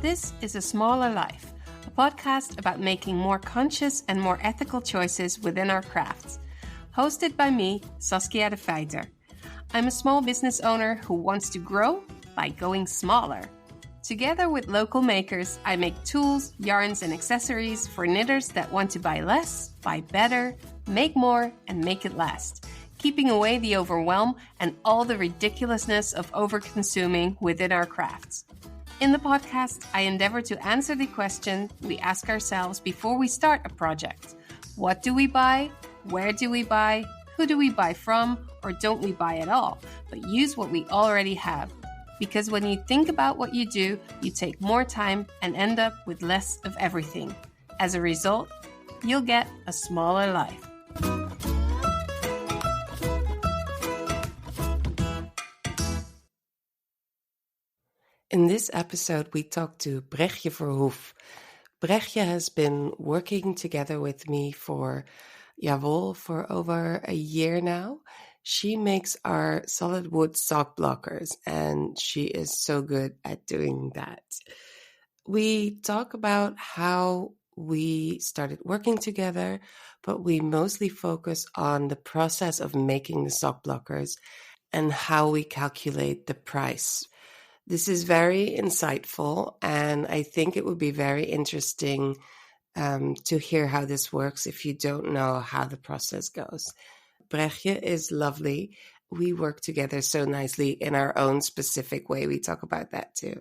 This is A Smaller Life, a podcast about making more conscious and more ethical choices within our crafts. Hosted by me, Saskia de Feiter. I'm a small business owner who wants to grow by going smaller. Together with local makers, I make tools, yarns, and accessories for knitters that want to buy less, buy better, make more, and make it last, keeping away the overwhelm and all the ridiculousness of over-consuming within our crafts. In the podcast, I endeavor to answer the question we ask ourselves before we start a project. What do we buy? Where do we buy? Who do we buy from? Or don't we buy at all, but use what we already have? Because when you think about what you do, you take more time and end up with less of everything. As a result, you'll get a smaller life. In this episode, we talk to Bregje Verhoef. Bregje has been working together with me for over a year now. She makes our solid wood sock blockers, and she is so good at doing that. We talk about how we started working together, but we mostly focus on the process of making the sock blockers and how we calculate the price. This is very insightful, and I think it would be very interesting to hear how this works if you don't know how the process goes. Bregje is lovely. We work together so nicely in our own specific way. We talk about that too.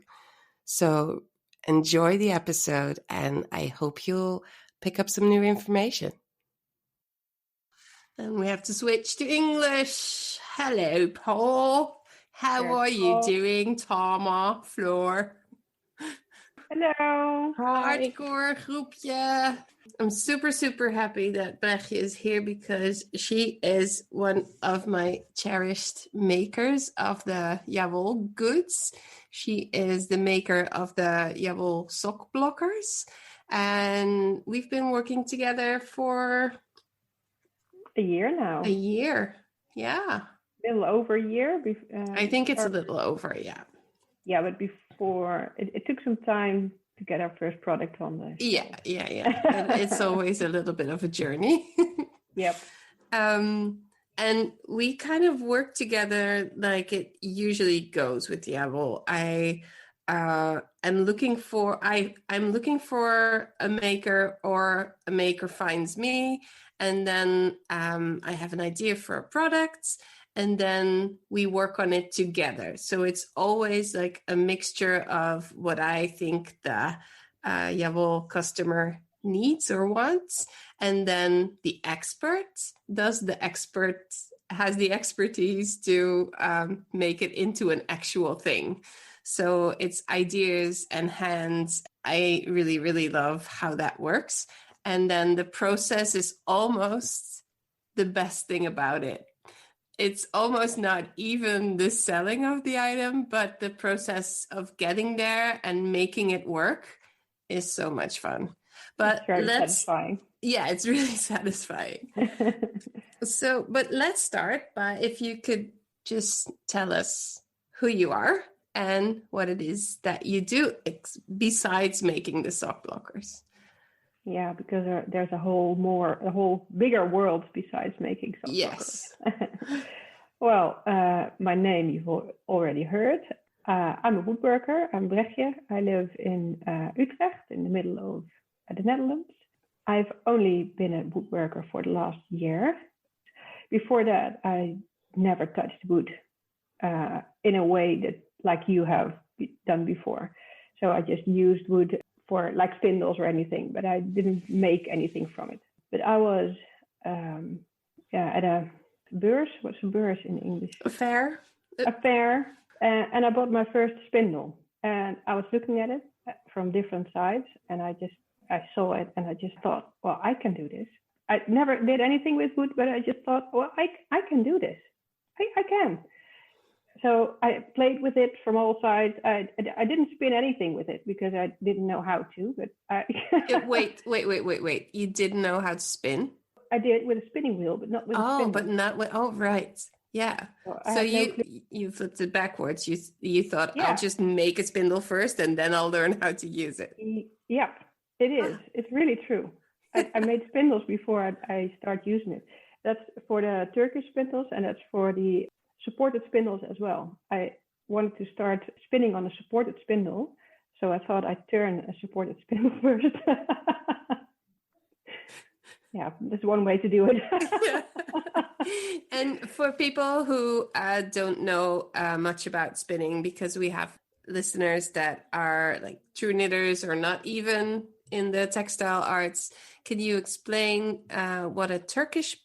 So enjoy the episode, and I hope you'll pick up some new information. And we have to switch to English. Hello, Paul. How are you doing, Tama, Floor? Hello. Hi. Hardcore groepje. I'm super happy that Bregje is here because she is one of my cherished makers of the Jawol goods. She is the maker of the Jawol sock blockers. And we've been working together for a year now. A year, yeah. A little over a year. I think it's a little over, yeah. Yeah, but before, it took some time to get our first product on this. Yeah. It's always a little bit of a journey. Yep. And we kind of work together like it usually goes with Jawol. I'm looking for a maker, or a maker finds me, and then I have an idea for a product, and then we work on it together. So it's always like a mixture of what I think the Jawol customer needs or wants, and then the expert has the expertise to make it into an actual thing. So it's ideas and hands. I really love how that works. And then the process is almost the best thing about it. It's almost not even the selling of the item, but the process of getting there and making it work is so much fun. But it's very satisfying. Yeah, it's really satisfying. But let's start by, if you could just tell us who you are and what it is that you do besides making the sock blockers. Yeah, because there's a whole bigger world besides making sock blockers. Well, my name you've already heard. I'm a woodworker. I'm Bregje. I live in Utrecht, in the middle of the Netherlands. I've only been a woodworker for the last year. Before that, I never touched wood in a way that like you have done before. So I just used wood for like spindles or anything, but I didn't make anything from it. But I was at a beurs. What's a beurs in English? A fair. A fair. And I bought my first spindle. And I was looking at it from different sides. And I saw it and I just thought, well, I can do this. I never did anything with wood, but I just thought, well, I can do this. I can. So I played with it from all sides. I didn't spin anything with it because I didn't know how to. But Wait. You didn't know how to spin? I did with a spinning wheel, but not with a spindle. But not with. Oh, right. Yeah. So I So had no clue. you flipped it backwards. You thought I'll Yeah, just make a spindle first and then I'll learn how to use it. yeah, it is. Ah. It's really true. I made spindles before I start using it. That's for the Turkish spindles, and that's for the supported spindles as well. I wanted to start spinning on a supported spindle, so I thought I'd turn a supported spindle first. Yeah, that's one way to do it. Yeah. And for people who don't know much about spinning, because we have listeners that are like true knitters or not even in the textile arts, can you explain what a Turkish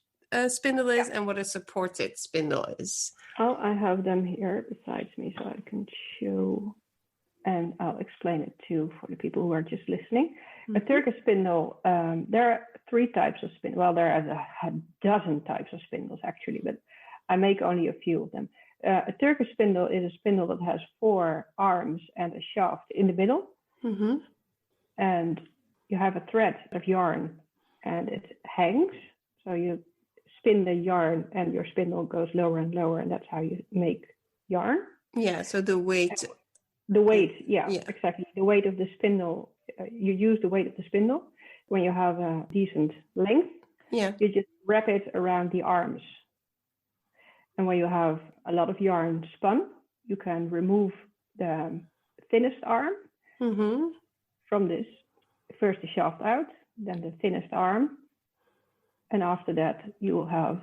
spindle is Yeah. and what a supported spindle is? Oh, I have them here besides me, so I can show, and I'll explain it too for the people who are just listening. A Turkish spindle, there are three types of spindle. Well, there are a dozen types of spindles actually, but I make only a few of them. A Turkish spindle is a spindle that has 4 arms and a shaft in the middle, and you have a thread of yarn, and it hangs. So you spin the yarn, and your spindle goes lower and lower, and that's how you make yarn. Yeah, so the weight. The weight, yeah, Yeah. exactly. The weight of the spindle, you use the weight of the spindle when you have a decent length. Yeah. You just wrap it around the arms. And when you have a lot of yarn spun, you can remove the thinnest arm from this. First the shaft out, then the thinnest arm. And after that, you will have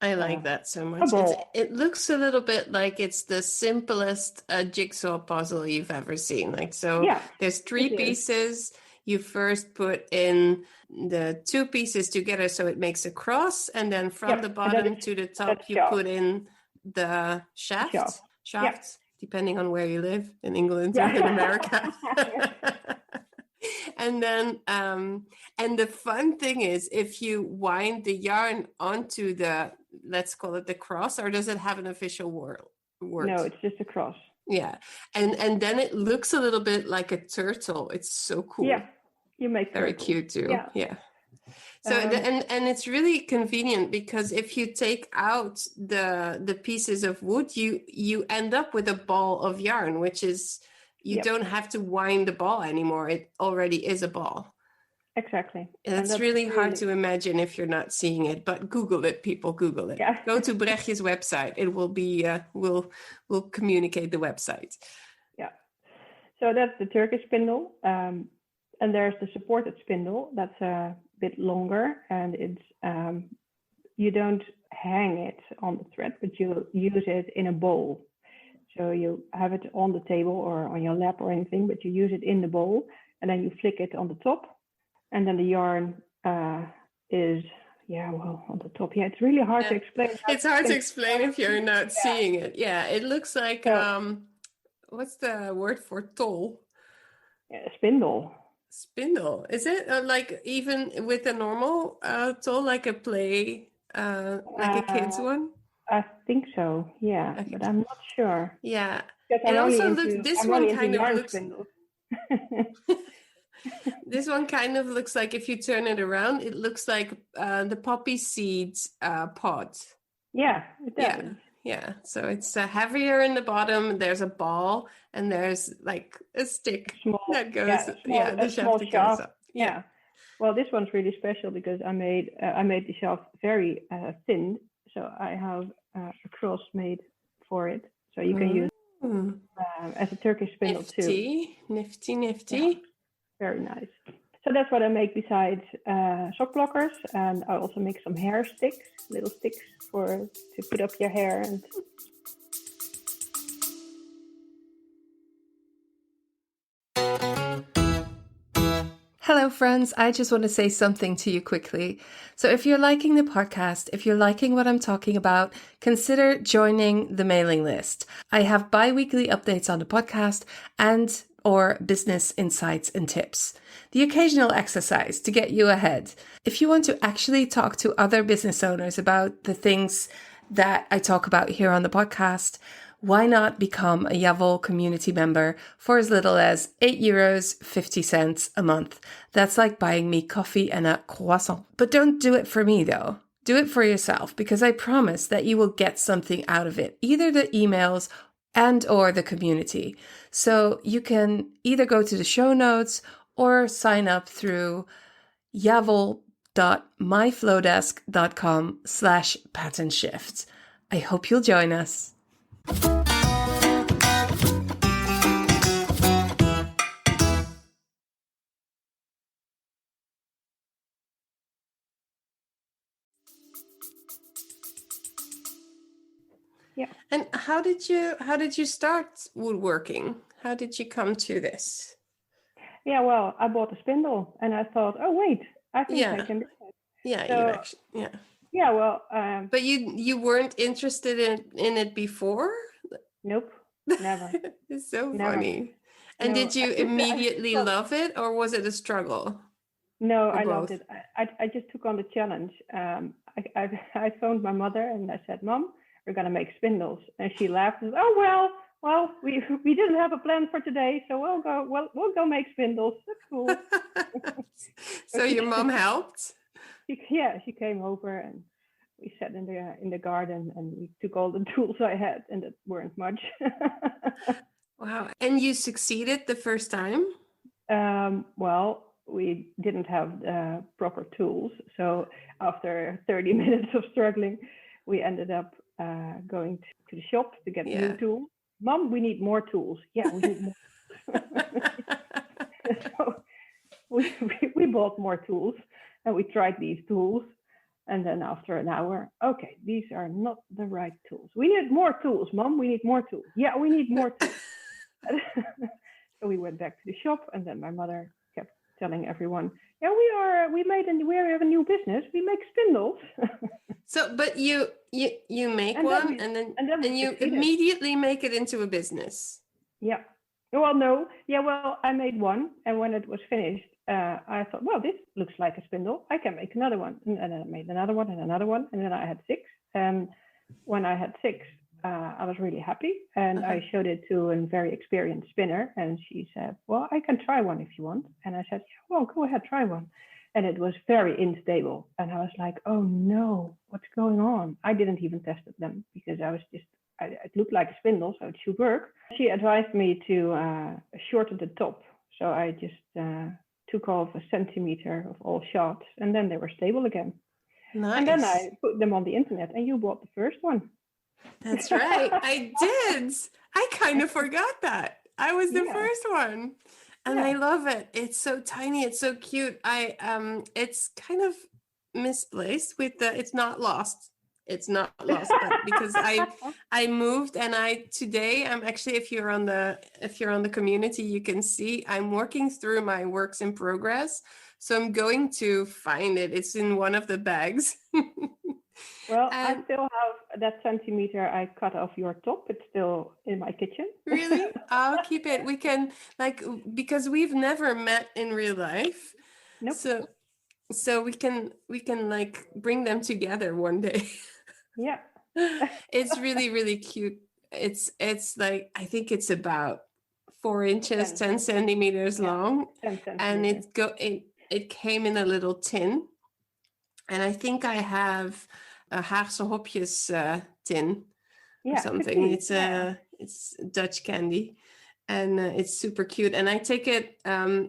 I like that so much. It looks a little bit like it's the simplest jigsaw puzzle you've ever seen. Like, so yeah, there's 3 pieces. You first put in the 2 pieces together so it makes a cross, and then from the bottom to the top you put in the shaft, depending on where you live, in England or in America. And then and the fun thing is, if you wind the yarn onto the, let's call it the cross, or does it have an official word? No, it's just a cross. Yeah. And then it looks a little bit like a turtle. It's so cool. Yeah, you make very turtles. cute too. Yeah. So and it's really convenient, because if you take out the pieces of wood, you end up with a ball of yarn, which is, you don't have to wind the ball anymore. It already is a ball. Exactly. And it's really hard to imagine if you're not seeing it, but Google it, people. Google it. Yeah. Go to Bregje's website. It will be, we'll communicate the website. Yeah. So that's the Turkish spindle. And there's the supported spindle. That's a bit longer, and it's, you don't hang it on the thread, but you use it in a bowl. So you have it on the table or on your lap or anything, but you use it in the bowl, and then you flick it on the top, and then the yarn is, on the top. Yeah, it's really hard to explain. It's hard to explain if you're not seeing it. Yeah, it looks like, what's the word for toll? Spindle. Spindle. Is it like even with a normal toll, like a play, like a kid's one? I think so, yeah, okay. But I'm not sure. Yeah, it also looks, this one kind of looks, this one kind of looks like, if you turn it around, it looks like the poppy seeds pod. Yeah, it does. Yeah, so it's heavier in the bottom. There's a ball, and there's like a stick that goes. The shaft goes up. Yeah. Well, this one's really special because I made the shaft very thin, so I have a cross made for it, so you can use as a Turkish spindle too. Nifty. Yeah. Very nice. So that's what I make besides sock blockers, and I also make some hair sticks, little sticks to put up your hair. And hello, friends. I just want to say something to you quickly. So if you're liking the podcast, if you're liking what I'm talking about, consider joining the mailing list. I have bi-weekly updates on the podcast and or business insights and tips. The occasional exercise to get you ahead. If you want to actually talk to other business owners about the things that I talk about here on the podcast, why not become a Yavol community member for as little as €8.50 a month? That's like buying me coffee and a croissant. But don't do it for me though. Do it for yourself, because I promise that you will get something out of it, either the emails and or the community. So you can either go to the show notes or sign up through yavel.myflowdesk.com/pattern shift. I hope you'll join us. Yeah. And how did you start woodworking? How did you come to this? Yeah, well, I bought a spindle and I thought, oh wait, I think I Yeah. can do it. Yeah, you So actually, yeah. yeah, well, But you weren't interested in it before? nope, never, It's so never. funny. And No, did you immediately well, love it, or was it a struggle? no, Or I loved both? it. I just took on the challenge. I phoned my mother and I said, Mom, we're gonna make spindles, and she laughed and said, oh well, we didn't have a plan for today, so we'll go make spindles. That's cool. So your mom helped? She came over and we sat in the garden and we took all the tools I had, and it weren't much. Wow. And you succeeded the first time? Well, we didn't have proper tools, so after 30 minutes of struggling, we ended up going to the shop to get new tools. Mom, we need more tools. Yeah, we need more. So we bought more tools and we tried these tools. And then after an hour, okay, these are not the right tools. We need more tools, Mom. We need more tools. Yeah, we need more tools. So we went back to the shop, and then my mother kept telling everyone, "Yeah, we have a new business. We make spindles." So, but you make and one, then and you immediately make it into a business. Yeah. Well, no. Yeah. Well, I made one, and when it was finished, I thought, well, this looks like a spindle. I can make another one, and then I made another one and another one, and then I had 6. And when I had 6, I was really happy, and I showed it to a very experienced spinner, and she said, well, I can try one if you want. And I said, yeah, well, go ahead, try one. And it was very unstable, and I was like, oh no, what's going on? I didn't even test them because I was just, it looked like a spindle, so it should work. She advised me to shorten the top, so I just took off a centimeter of all shots, and then they were stable again. Nice. And then I put them on the internet, and you bought the first one. That's right. I did. I kind of forgot that. I was the first one. And I love it. It's so tiny. It's so cute. It's kind of misplaced with it's not lost. It's not lost, but because I moved, and today I'm actually, if you're on the community, you can see I'm working through my works in progress. So I'm going to find it. It's in one of the bags. Well, I still have that centimeter I cut off your top. It's still in my kitchen. Really? I'll keep it. We can, because we've never met in real life. Nope. So we can bring them together one day. Yeah. It's really, really cute. It's like, I think it's about 4 inches, 10 centimeters long. 10 centimeters. And it came in a little tin. And I think I have a Haagse hopjes tin or something. It's Dutch candy, and it's super cute. And I take it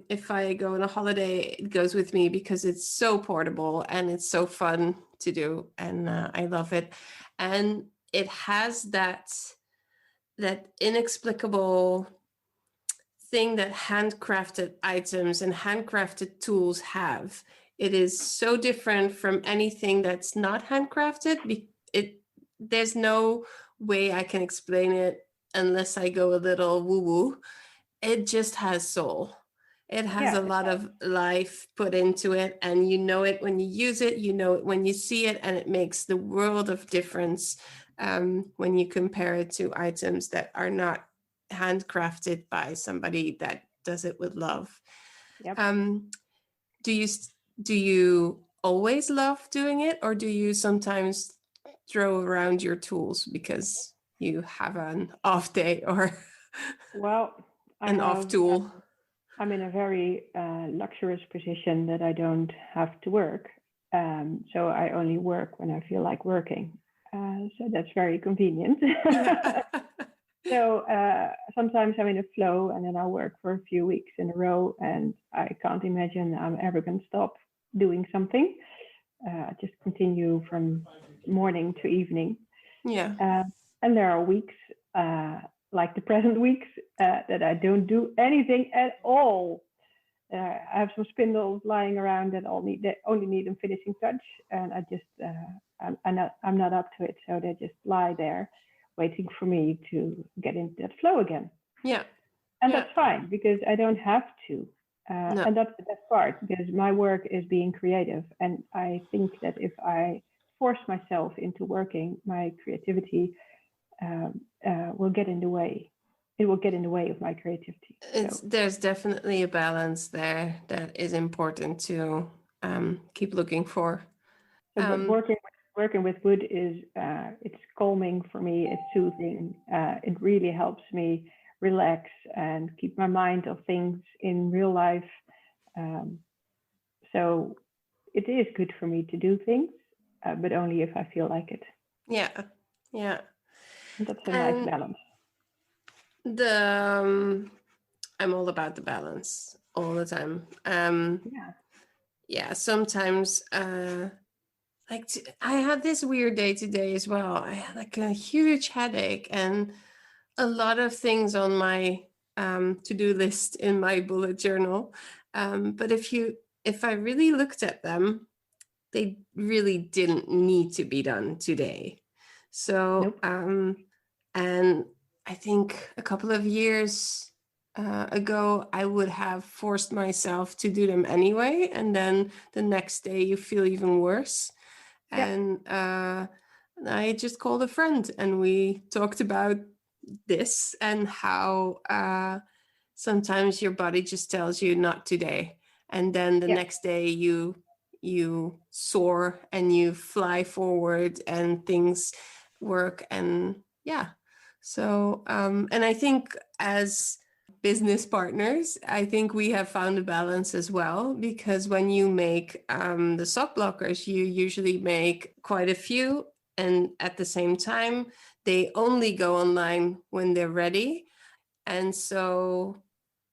if I go on a holiday, it goes with me because it's so portable and it's so fun to do, and I love it. And it has that inexplicable thing that handcrafted items and handcrafted tools have. It is so different from anything that's not handcrafted. There's no way I can explain it unless I go a little woo-woo. It just has soul. It has a lot of life put into it, and you know it when you use it, you know it when you see it, and it makes the world of difference when you compare it to items that are not handcrafted by somebody that does it with love. Yep. Do you always love doing it, or do you sometimes throw around your tools because you have an off day or off tool? I'm in a very luxurious position that I don't have to work. So I only work when I feel like working. So that's very convenient. Yeah. So sometimes I'm in a flow and then I'll work for a few weeks in a row and I can't imagine I'm ever going to stop doing something. I just continue from morning to evening. Yeah. And there are weeks, like the present weeks, that I don't do anything at all. I have some spindles lying around that only need a finishing touch, and I just I'm not up to it, so they just lie there, waiting for me to get into that flow again. Yeah. And Yeah. that's fine because I don't have to. No. And that's the best part because my work is being creative. And I think that if I force myself into working, my creativity will get in the way. It will get in the way of my creativity. There's definitely a balance there that is important to keep looking for. But working with wood is it's calming for me. It's soothing. It really helps me relax and keep my mind off things in real life. So it is good for me to do things, but only if I feel like it. Yeah. Yeah. And that's a nice balance. I'm all about the balance all the time. Yeah. Sometimes I had this weird day today as well. I had like a huge headache and a lot of things on my to-do list in my bullet journal. But if I really looked at them, they really didn't need to be done today. So, Nope. And I think a couple of years ago, I would have forced myself to do them anyway. And then the next day you feel even worse. Yeah. And I just called a friend and we talked about this and how sometimes your body just tells you not today. And then the next day you soar and you fly forward and things work. And yeah. So, and I think as business partners, I think we have found a balance as well, because when you make the sock blockers, you usually make quite a few. And at the same time, they only go online when they're ready. And so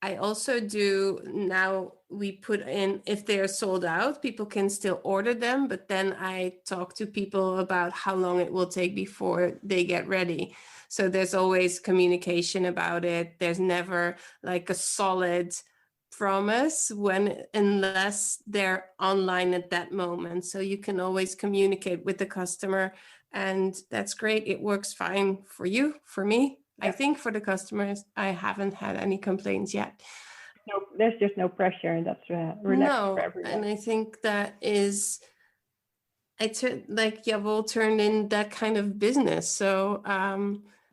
I also do now, we put in, if they're sold out, people can still order them, but then I talk to people about how long it will take before they get ready. So there's always communication about it. There's never like a solid promise unless they're online at that moment. So you can always communicate with the customer, and that's great. It works fine for you, for me. I think for the customers, I haven't had any complaints yet. No, there's just no pressure, and that's relaxed for everyone. And I think that is, like Jawohl turned in that kind of business. So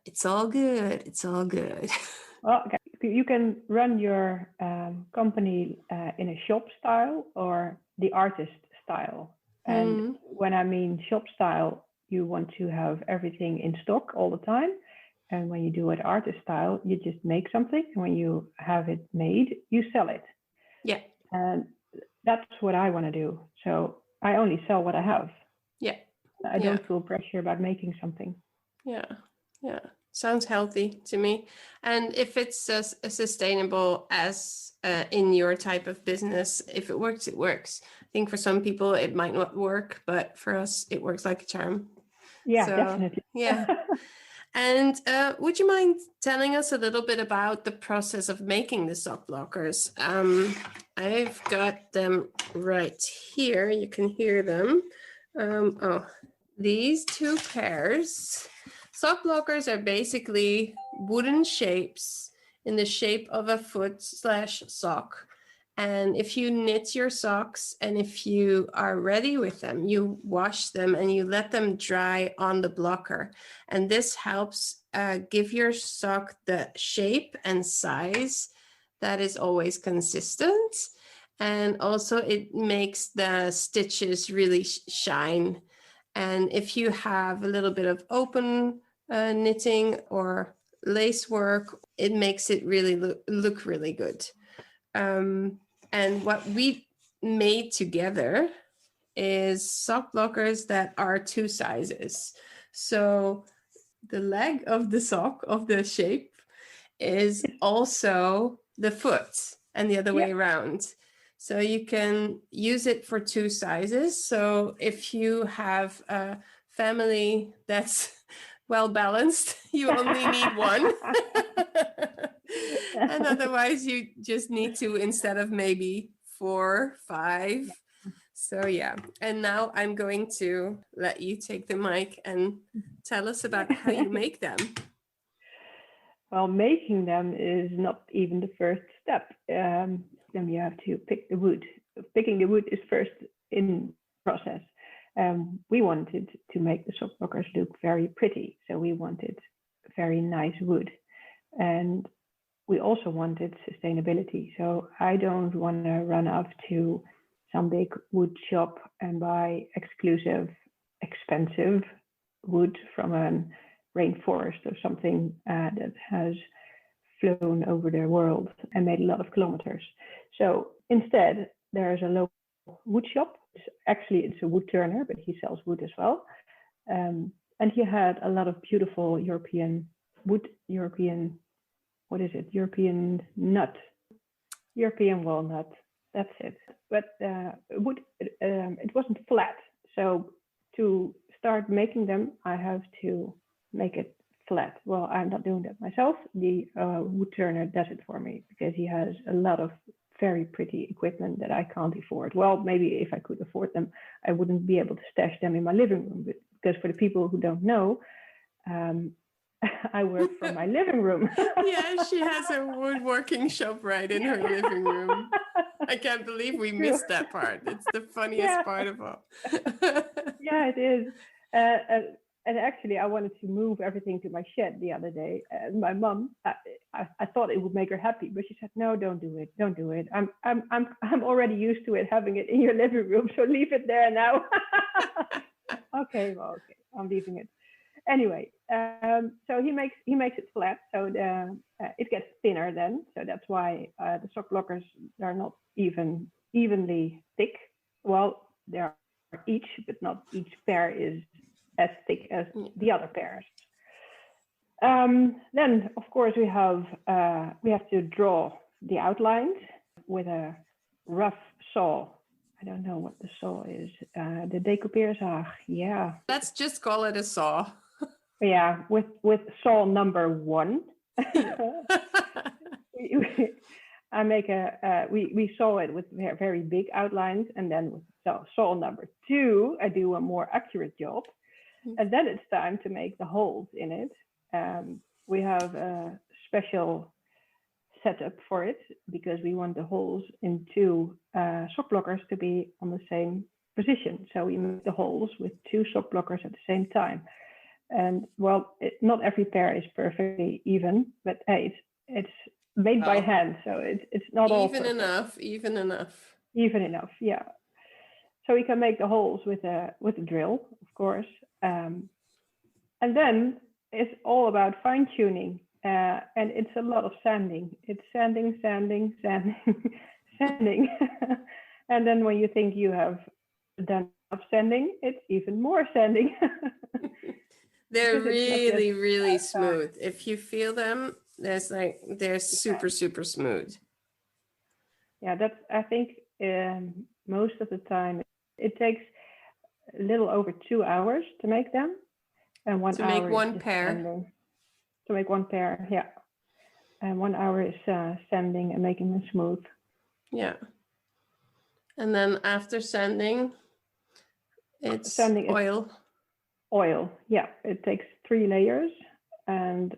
it's all good. It's all good. Well, okay. You can run your company in a shop style or the artist style. And when I mean shop style, you want to have everything in stock all the time. And when you do it artist style, you just make something. And when you have it made, you sell it. Yeah. And that's what I want to do. So I only sell what I have. Yeah. I don't feel pressure about making something. Yeah. Yeah. Sounds healthy to me. And if it's as sustainable as in your type of business, if it works, it works. I think for some people it might not work, but for us, it works like a charm. Yeah, definitely. Yeah. And would you mind telling us a little bit about the process of making the sock blockers? I've got them right here. You can hear them. These two pairs. Sock blockers are basically wooden shapes in the shape of a foot/sock. And if you knit your socks and if you are ready with them, you wash them and you let them dry on the blocker. And this helps give your sock the shape and size that is always consistent. And also it makes the stitches really shine. And if you have a little bit of open knitting or lace work, it makes it really look really good. And what we made together is sock blockers that are 2 sizes. So the leg of the sock of the shape is also the foot and the other way around. So you can use it for 2 sizes. So if you have a family that's well balanced, you only need one. And otherwise you just need to, instead of maybe 4, 5. So yeah. And now I'm going to let you take the mic and tell us about how you make them. Well, making them is not even the first step. Then you have to pick the wood. Picking the wood is first in process. We wanted to make the sock blockers look very pretty. So we wanted very nice wood. And we also wanted sustainability. So I don't want to run off to some big wood shop and buy exclusive, expensive wood from a rainforest or something that has flown over the world and made a lot of kilometers. So instead, there's a local wood shop. Actually, it's a wood turner, but he sells wood as well. And he had a lot of beautiful European wood, European nut, European walnut. That's it. But wood, it wasn't flat. So to start making them, I have to make it flat. Well, I'm not doing that myself. The wood turner does it for me because he has a lot of very pretty equipment that I can't afford. Well, maybe if I could afford them, I wouldn't be able to stash them in my living room. But because for the people who don't know, I work from my living room. Yeah, she has a woodworking shop right in her living room. I can't believe we missed that part. It's the funniest part of all. Yeah, it is. And actually, I wanted to move everything to my shed the other day. And my mom, I thought it would make her happy, but she said, "No, don't do it. Don't do it. I'm already used to it, having it in your living room. So leave it there now." Okay, I'm leaving it. Anyway, so he makes it flat, so it gets thinner then. So that's why the sock blockers are not evenly thick. Well, they are each, but not each pair is as thick as the other pairs. Then, of course, we have to draw the outlines with a rough saw. I don't know what the saw is. The découpeerzaag, yeah. Let's just call it a saw. Yeah, with saw number 1. I make we saw it with very big outlines, and then with saw number 2, I do a more accurate job. And then it's time to make the holes in it. We have a special setup for it because we want the holes into sock blockers to be on the same position. So we make the holes with 2 sock blockers at the same time. And well, not every pair is perfectly even, but hey, it's made by hand, so it's not all even enough. Even enough, yeah. So we can make the holes with a drill, of course, and then it's all about fine tuning, and it's a lot of sanding. It's sanding, sanding, and then when you think you have done enough sanding, it's even more sanding. They're really, really smooth. If you feel them, they're super, super smooth. Yeah, I think most of the time it takes a little over 2 hours to make them, and 1 hour make one pair. Sanding. To make one pair, yeah, and 1 hour is sanding and making them smooth. Yeah, and then after sanding, it's oil. Oil, yeah, it takes 3 layers, and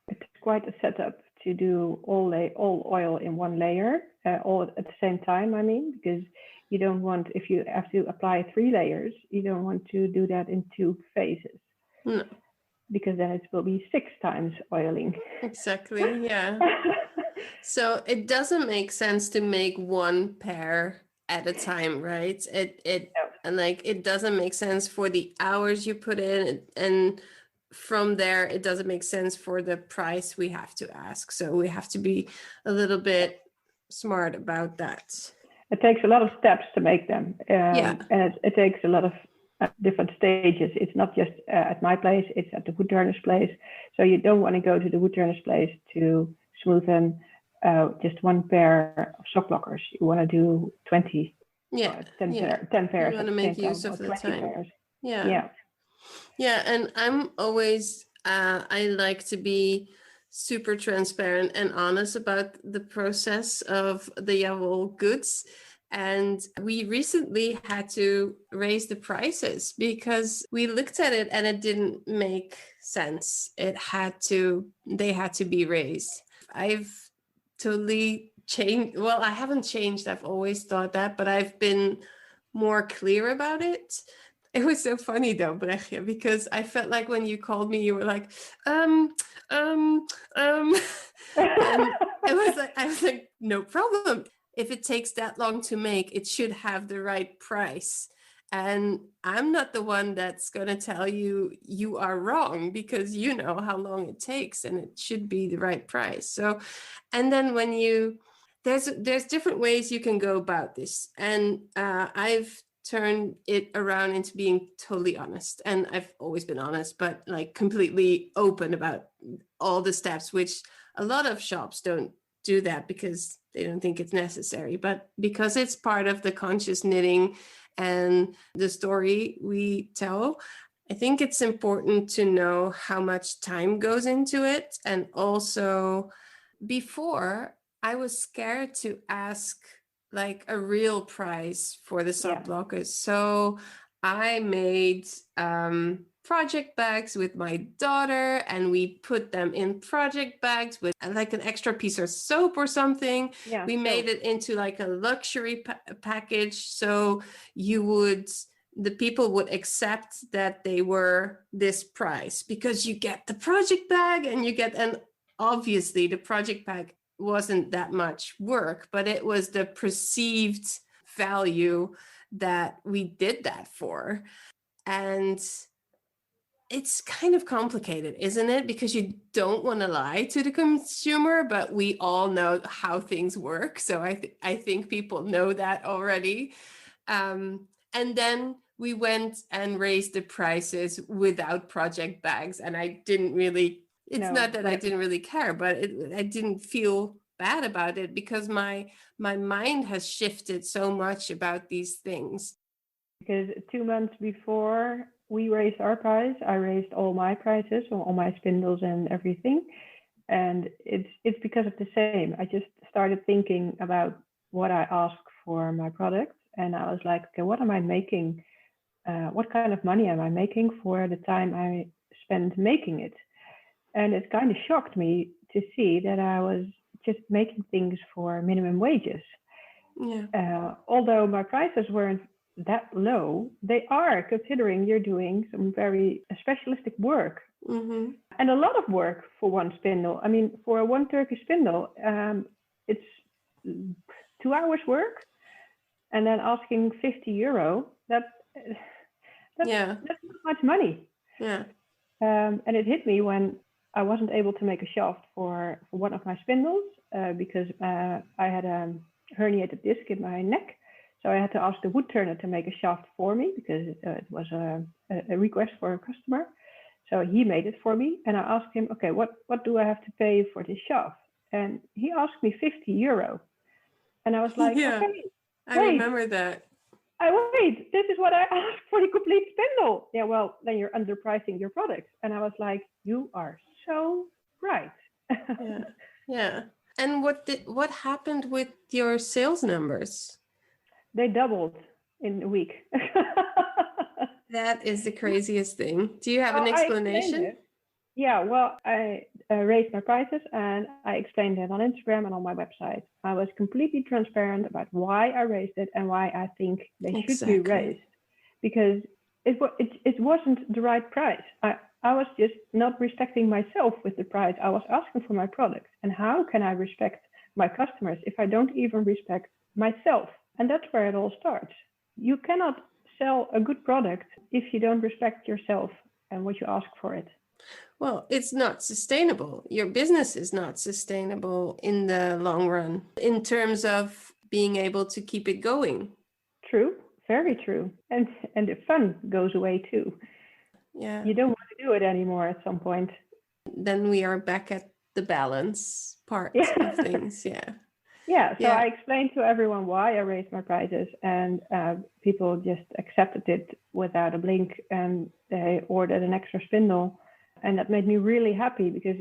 it's quite a setup to do all oil in one layer, all at the same time. I mean, because you don't want, if you have to apply 3 layers, you don't want to do that in 2 phases. No. Because then it will be 6 times oiling. Exactly, yeah. So it doesn't make sense to make one pair at a time, right? And like it doesn't make sense for the hours you put in, and from there it doesn't make sense for the price we have to ask. So we have to be a little bit smart about that. It takes a lot of steps to make them, Yeah. and it takes a lot of different stages. It's not just at my place; it's at the woodturner's place. So you don't want to go to the woodturner's place to smoothen just one pair of sock blockers. You want to do 20, 10 pairs You at want to the make same time, use or of the 20 time. pairs. Yeah. Yeah. Yeah, and I'm always I like to be super transparent and honest about the process of the Yawol goods. And we recently had to raise the prices because we looked at it and it didn't make sense. They had to be raised. I've totally changed. Well, I haven't changed. I've always thought that, but I've been more clear about it. It was so funny though, Bregje, because I felt like when you called me, you were like, and I was like, no problem. If it takes that long to make, it should have the right price. And I'm not the one that's going to tell you you are wrong, because you know how long it takes and it should be the right price. So, and then when there's different ways you can go about this. And I've turned it around into being totally honest. And I've always been honest, but like completely open about all the steps, which a lot of shops don't do that because they don't think it's necessary. But because it's part of the conscious knitting and the story we tell, I think it's important to know how much time goes into it. And also, before, I was scared to ask like a real price for the sock blockers. So I made project bags with my daughter, and we put them in project bags with like an extra piece of soap or something. Yeah, we made it into like a luxury package, so the people would accept that they were this price, because you get the project bag and obviously the project bag wasn't that much work, but it was the perceived value that we did that for. And it's kind of complicated, isn't it? Because you don't want to lie to the consumer, but we all know how things work. So I think people know that already. And then we went and raised the prices without project bags. And I didn't really, not that I didn't really care, but I didn't feel bad about it, because my mind has shifted so much about these things. Because 2 months before we raised our price, I raised all my prices, so all my spindles and everything. And it's because of the same. I just started thinking about what I ask for my product, and I was like, okay, what am I making? What kind of money am I making for the time I spent making it? And it kind of shocked me to see that I was just making things for minimum wages. Yeah. Although my prices weren't that low, they are, considering you're doing some very specialistic work. Mm-hmm. And a lot of work for one spindle. I mean, for one Turkish spindle, it's 2 hours work, and then asking €50. That's not much money. Yeah. And it hit me when I wasn't able to make a shaft for one of my spindles because I had a herniated disc in my neck. So I had to ask the wood turner to make a shaft for me, because it was a request for a customer. So he made it for me, and I asked him, okay, what do I have to pay for this shaft? And he asked me €50. And I was like, okay, I remember that. Wait, this is what I asked for the complete spindle. Yeah, well, then you're underpricing your product. And I was like, you are so right. Yeah. And what happened with your sales numbers? They doubled in a week. That is the craziest thing. Do you have an explanation? Yeah, well, I raised my prices, and I explained it on Instagram and on my website. I was completely transparent about why I raised it and why I think they should be raised, because it wasn't the right price. I was just not respecting myself with the price I was asking for my product. And how can I respect my customers if I don't even respect myself? And that's where it all starts. You cannot sell a good product if you don't respect yourself and what you ask for it. Well, it's not sustainable. Your business is not sustainable in the long run in terms of being able to keep it going. True, very true. And the fun goes away too. Yeah. You don't want to do it anymore at some point. Then we are back at the balance part of things. Yeah. Yeah, so Yeah. I explained to everyone why I raised my prices, and people just accepted it without a blink, and they ordered an extra spindle. And that made me really happy because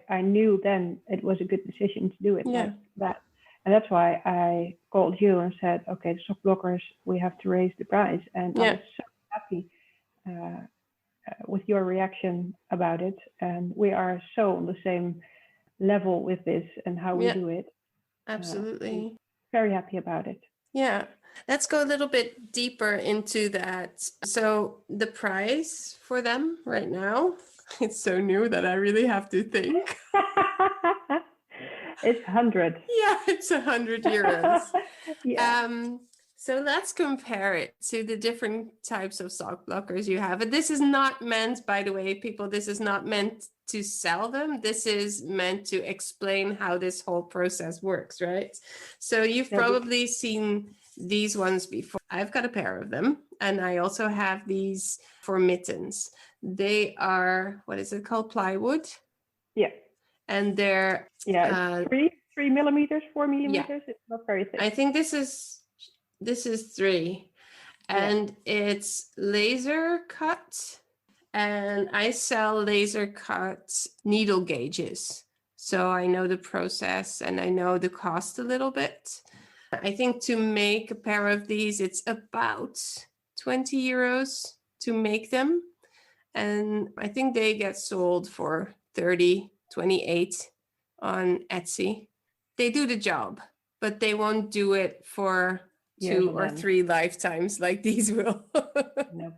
I knew then it was a good decision to do it like that. And that's why I called you and said, okay, the sock blockers, we have to raise the price. And I was so happy with your reaction about it. And we are so on the same level with this and how we do it. Absolutely. Very happy about it. Yeah. Let's go a little bit deeper into that. So the price for them right now, it's so new that I really have to think. It's 100. Yeah, it's 100 euros. Yeah. So let's compare it to the different types of sock blockers you have. And this is not meant, by the way, people, this is not meant to sell them. This is meant to explain how this whole process works, right? So you've probably seen these ones before. I've got a pair of them, and I also have these for mittens. They are, what is it called? Plywood? Yeah. And they're... Yeah, 3 millimeters, 4 millimeters. It's not very thick. I think this is 3. And it's laser cut. And I sell laser cut needle gauges. So I know the process and I know the cost a little bit. I think to make a pair of these, it's about 20 euros to make them. And I think they get sold for 30, 28 on Etsy. They do the job, but they won't do it for 2 or 3 lifetimes like these will. No.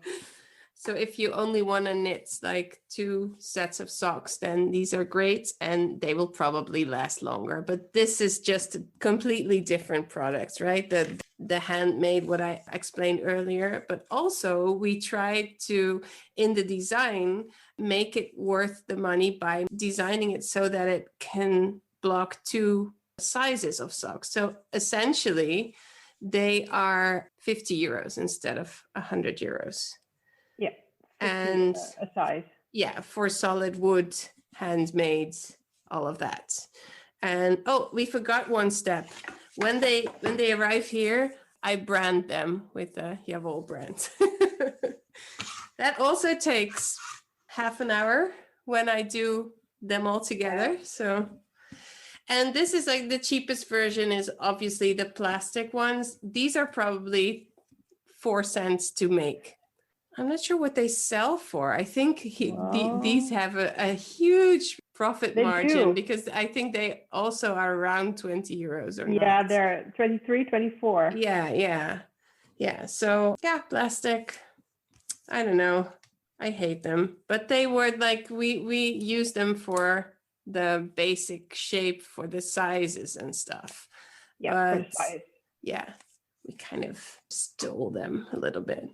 So if you only want to knit like 2 sets of socks, then these are great and they will probably last longer. But this is just a completely different product, right? The handmade, what I explained earlier, but also we tried to, in the design, make it worth the money by designing it so that it can block 2 sizes of socks. So essentially, they are 50 euros instead of 100 euros. Yeah. And a size. Yeah, for solid wood, handmade, all of that. And we forgot one step. When they arrive here, I brand them with the Jawohl brand. That also takes half an hour when I do them all together. So, and this is like the cheapest version is obviously the plastic ones. These are probably 4 cents to make. I'm not sure what they sell for. I think these have a huge profit margin because I think they also are around 20 euros or not. Yeah, they're 23, 24. Yeah. So plastic. I don't know. I hate them, but they were like we use them for the basic shape for the sizes and stuff. Yeah, but, for the size. Yeah, we kind of stole them a little bit.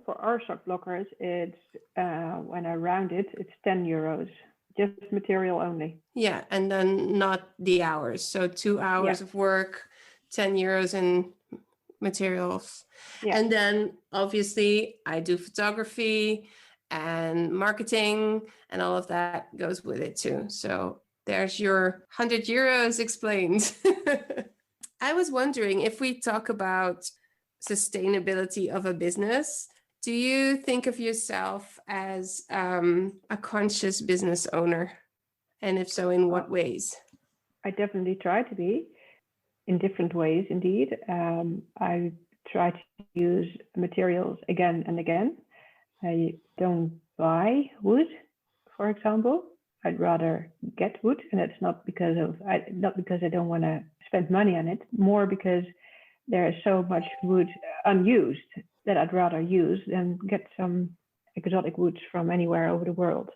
For our sock blockers, it's when I round it, it's 10 euros, just material only. Yeah, and then not the hours. So 2 hours of work, 10 euros in materials. Yeah. And then obviously I do photography and marketing and all of that goes with it too. So there's your 100 euros explained. I was wondering if we talk about sustainability of a business, do you think of yourself as a conscious business owner? And if so, in what ways? I definitely try to be, in different ways indeed. I try to use materials again and again. I don't buy wood, for example. I'd rather get wood, and it's not because I don't want to spend money on it, more because there is so much wood unused that I'd rather use than get some exotic woods from anywhere over the world.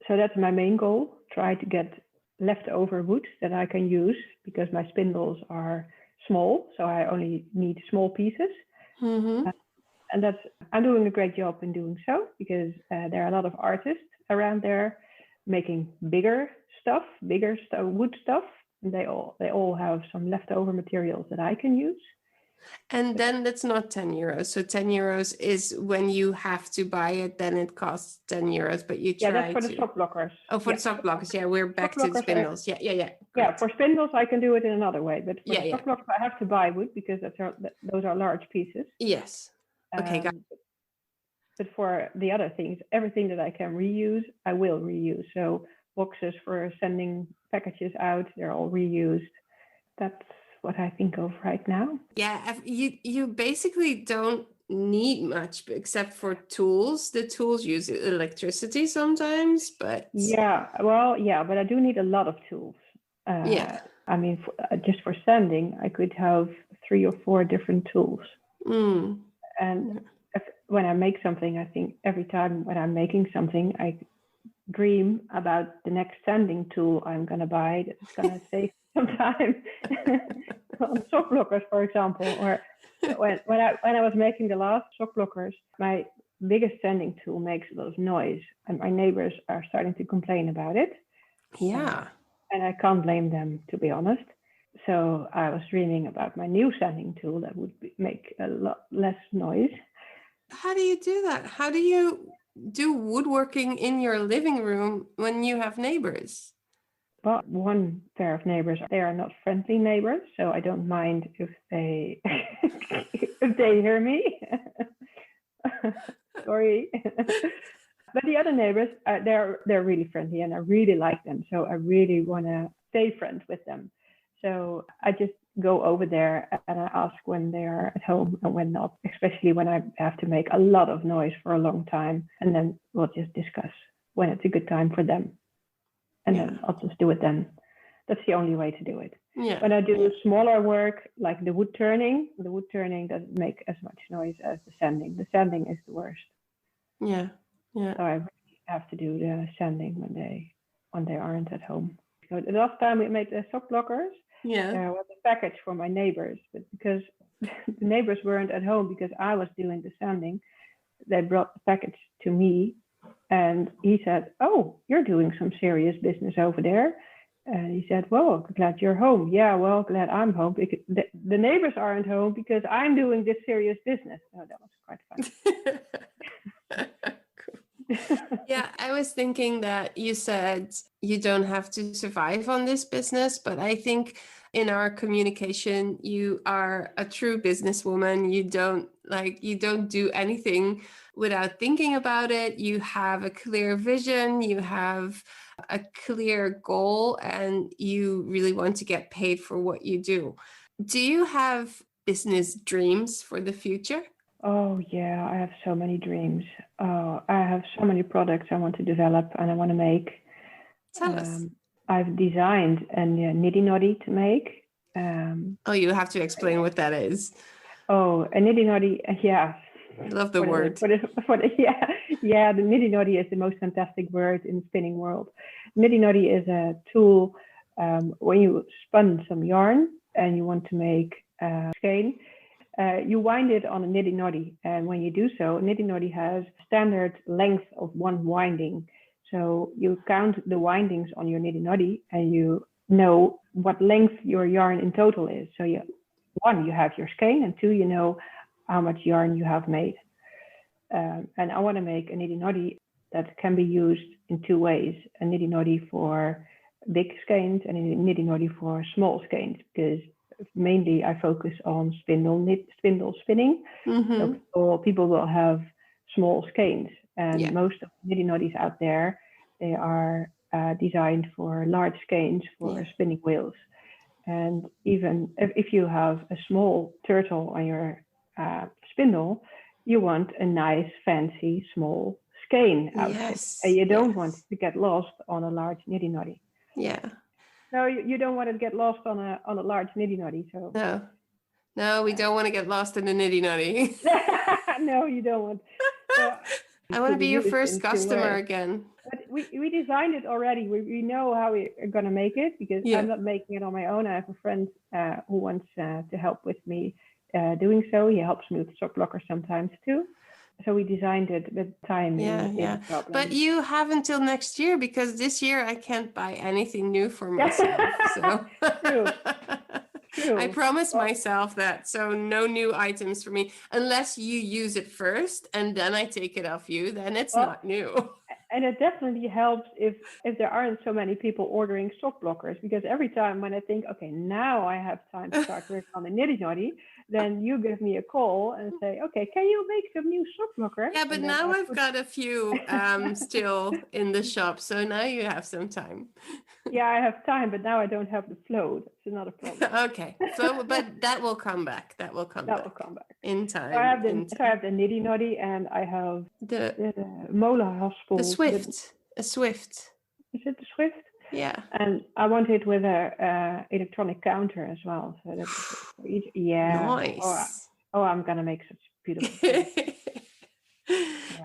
So that's my main goal, try to get leftover wood that I can use because my spindles are small, so I only need small pieces. Mm-hmm. And I'm doing a great job in doing so because there are a lot of artists around there making bigger stuff, wood stuff, And they all have some leftover materials that I can use. And then that's not 10 euros. So 10 euros is when you have to buy it, then it costs 10 euros, but you Yeah, that's try for the to. sock blockers. Oh, for the sock blockers. Yeah, we're back to the spindles. Yeah. Yeah, Great. for spindles, I can do it in another way. But for Yeah, the sock blockers, I have to buy wood because those are large pieces. Yes. Okay, got it. But for the other things, everything that I can reuse, I will reuse. So boxes for sending packages out, they're all reused. That's what I think of right now. Yeah, you basically don't need much except for tools. The tools use electricity sometimes, but Yeah, well, yeah, but I do need a lot of tools. yeah. I mean, just for sanding, I could have 3 or 4 different tools. And when I make something, I think every time when I'm making something, I dream about the next sanding tool I'm going to buy that's going to save some time on sock blockers, for example. Or when I was making the last sock blockers, my biggest sanding tool makes a lot of noise, and my neighbors are starting to complain about it. Yeah. And I can't blame them, to be honest. So I was dreaming about my new sanding tool that would make a lot less noise. How do you do that? How do you do woodworking in your living room when you have neighbors? Well, one pair of neighbors, they are not friendly neighbors, so I don't mind if they if they hear me. Sorry. But the other neighbors, they're really friendly and I really like them. So I really want to stay friends with them. So I just go over there and I ask when they are at home and when not, especially when I have to make a lot of noise for a long time. And then we'll just discuss when it's a good time for them. And then I'll just do it then. That's the only way to do it. Yeah. When I do smaller work, like the wood turning doesn't make as much noise as the sanding. The sanding is the worst. Yeah. Yeah. So I really have to do the sanding when they aren't at home. So the last time we made the sock blockers, there was a package for my neighbors, but because the neighbors weren't at home because I was doing the sanding, they brought the package to me, and he said, "Oh, you're doing some serious business over there." And he said, "Well, glad you're home." Yeah, well, glad I'm home because the neighbors aren't home because I'm doing this serious business. Oh, that was quite fun. Yeah, I was thinking that you said you don't have to survive on this business, but I think in our communication, you are a true businesswoman. You don't do anything without thinking about it. You have a clear vision, you have a clear goal, and you really want to get paid for what you do. Do you have business dreams for the future? Oh, yeah, I have so many dreams. I have so many products I want to develop and I want to make. Tell us. I've designed a niddy noddy to make. You have to explain what that is. Oh, a niddy noddy, yeah. I love the word. Yeah, the niddy noddy is the most fantastic word in the spinning world. Niddy noddy is a tool when you spun some yarn and you want to make a skein. You wind it on a niddy noddy, and when you do so, a niddy noddy has standard length of one winding. So you count the windings on your niddy noddy, and you know what length your yarn in total is. So you have your skein, and 2, you know how much yarn you have made. And I want to make a niddy noddy that can be used in 2 ways: a niddy noddy for big skeins and a niddy noddy for small skeins, because mainly I focus on spindle spinning. Mm-hmm. So people will have small skeins, and most of the niddy noddies out there, they are designed for large skeins for spinning wheels. And even if you have a small turtle on your spindle, you want a nice, fancy, small skein outfit. And you don't want to get lost on a large niddy noddy. Yeah. No, you don't want to get lost on a large niddy noddy. So no, we don't want to get lost in the niddy noddy. No, you don't want. So, I want to be your first customer again. But we designed it already. We know how we are going to make it because I'm not making it on my own. I have a friend who wants to help with me doing so. He helps me with sock blockers sometimes too. So we designed it with time in Yeah. problem. But you have until next year, because this year I can't buy anything new for myself. So True. I promised myself that. So no new items for me unless you use it first and then I take it off you. Then it's not new. And it definitely helps if there aren't so many people ordering sock blockers, because every time when I think, okay, now I have time to start working on the nitty noddy, then you give me a call and say, okay, can you make some new sock blocker? Yeah, but now I've got a few still in the shop, so now you have some time. Yeah, I have time, but now I don't have the flow. That's another problem. Okay, so but that will come back. That will come back in time. So I have the nitty noddy, and I have the molenhaspel. The Swift. A Swift. Is it the Swift? Yeah. And I want it with a electronic counter as well. So that's each. Yeah. Nice. Oh, I'm gonna make such beautiful things.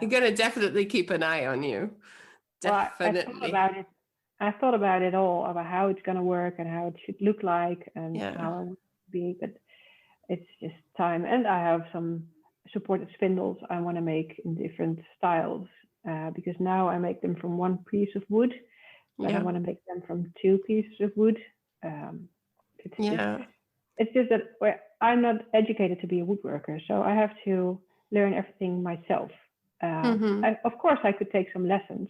You're gonna definitely keep an eye on you. Definitely. Well, I thought about it all, about how it's gonna work and how it should look like and how it would be, but it's just time. And I have some supported spindles I want to make in different styles, because now I make them from one piece of wood, but I want to make them from two pieces of wood. It's just that I'm not educated to be a woodworker, so I have to learn everything myself. Of course, I could take some lessons,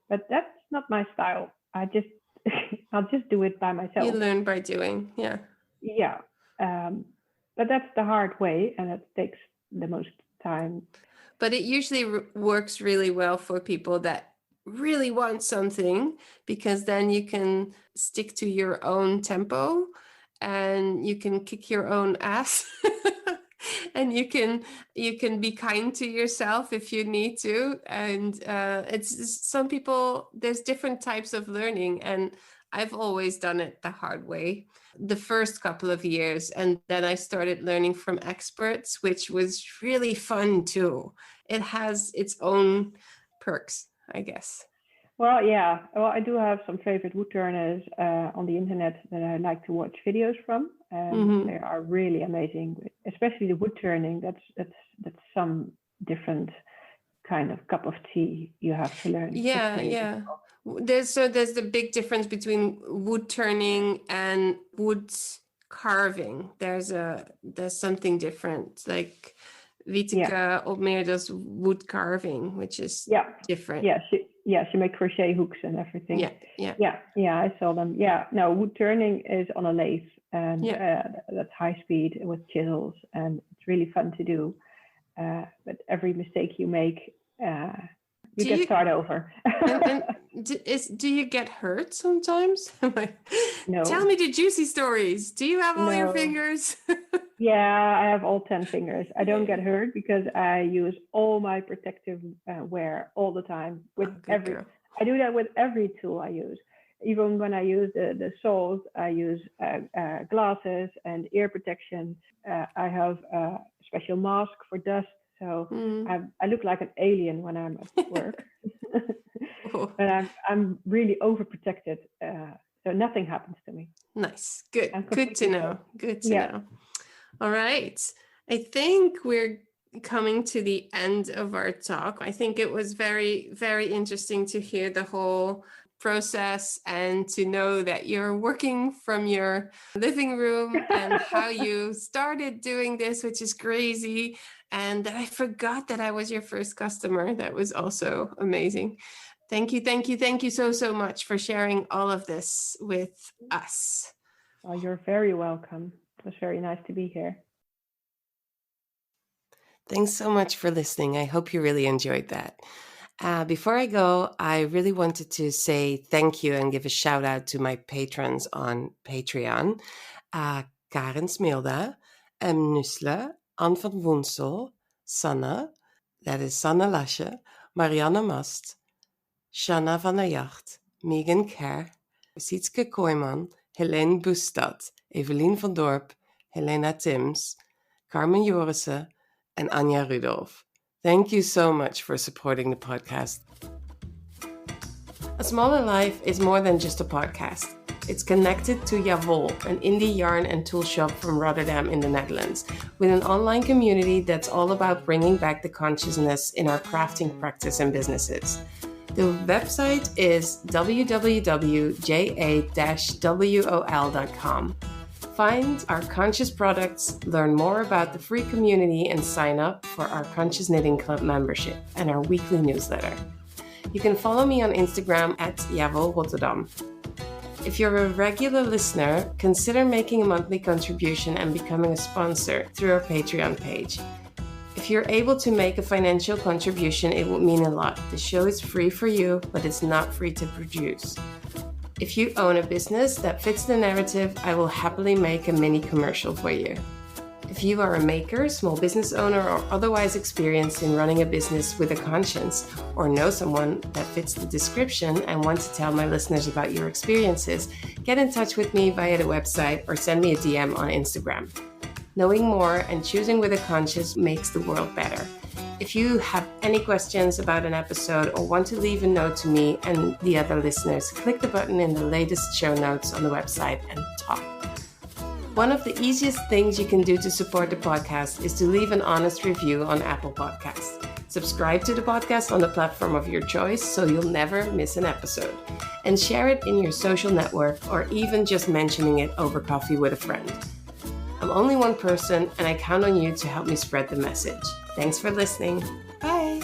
but that's not my style. I'll just do it by myself. You learn by doing, yeah. Yeah, but that's the hard way, and it takes the most time. But it usually works really well for people that really want something, because then you can stick to your own tempo and you can kick your own ass. And you can be kind to yourself if you need to. And it's some people, there's different types of learning, and I've always done it the hard way the first couple of years, and then I started learning from experts, which was really fun too. It has its own perks, I guess. Well, yeah. Well, I do have some favorite wood turners on the internet that I like to watch videos from. They are really amazing, especially the wood turning. That's some different kind of cup of tea you have to learn. Yeah. There's the big difference between wood turning and wood carving. There's something different. Like Wieteke Opmeer does wood carving, which is different. Yeah, she makes crochet hooks and everything. Yeah, I saw them. Yeah, no, wood turning is on a lathe, and that's high speed with chisels, and it's really fun to do. But every mistake you make, you get start over. Do you get hurt sometimes? No. Tell me the juicy stories. Do you have all your fingers? Yeah, I have all 10 fingers. I don't get hurt because I use all my protective wear all the time. I do that with every tool I use. Even when I use the saws, I use glasses and ear protection. I have a special mask for dust. So I look like an alien when I'm at work. But I'm really overprotected, so nothing happens to me. Nice. Good to know. Good to know. All right. I think we're coming to the end of our talk. I think it was very, very interesting to hear the whole process and to know that you're working from your living room and how you started doing this, which is crazy. And I forgot that I was your first customer. That was also amazing. Thank you so much for sharing all of this with us. Oh, you're very welcome. It was very nice to be here. Thanks so much for listening. I hope you really enjoyed that. Before I go, I really wanted to say thank you and give a shout out to my patrons on Patreon. Karen Smilda, M. Nusle, Anne van Woensel, Sanne, that is Sanne Lasche, Marianne Mast, Shanna van der Jacht, Megan Kerr, Sietske Kooijman, Helene Boestad, Evelien van Dorp, Helena Tims, Carmen Jorissen, and Anja Rudolph. Thank you so much for supporting the podcast. A Smaller Life is more than just a podcast. It's connected to Javol, an indie yarn and tool shop from Rotterdam in the Netherlands, with an online community that's all about bringing back the consciousness in our crafting practice and businesses. The website is www.ja-wol.com. Find our Conscious products, learn more about the free community, and sign up for our Conscious Knitting Club membership and our weekly newsletter. You can follow me on Instagram at Javol Rotterdam. If you're a regular listener, consider making a monthly contribution and becoming a sponsor through our Patreon page. If you're able to make a financial contribution, it would mean a lot. The show is free for you, but it's not free to produce. If you own a business that fits the narrative, I will happily make a mini commercial for you. If you are a maker, small business owner, or otherwise experienced in running a business with a conscience, or know someone that fits the description and want to tell my listeners about your experiences, get in touch with me via the website or send me a DM on Instagram. Knowing more and choosing with a conscience makes the world better. If you have any questions about an episode or want to leave a note to me and the other listeners, click the button in the latest show notes on the website and talk. One of the easiest things you can do to support the podcast is to leave an honest review on Apple Podcasts. Subscribe to the podcast on the platform of your choice so you'll never miss an episode. And share it in your social network or even just mentioning it over coffee with a friend. I'm only one person and I count on you to help me spread the message. Thanks for listening. Bye.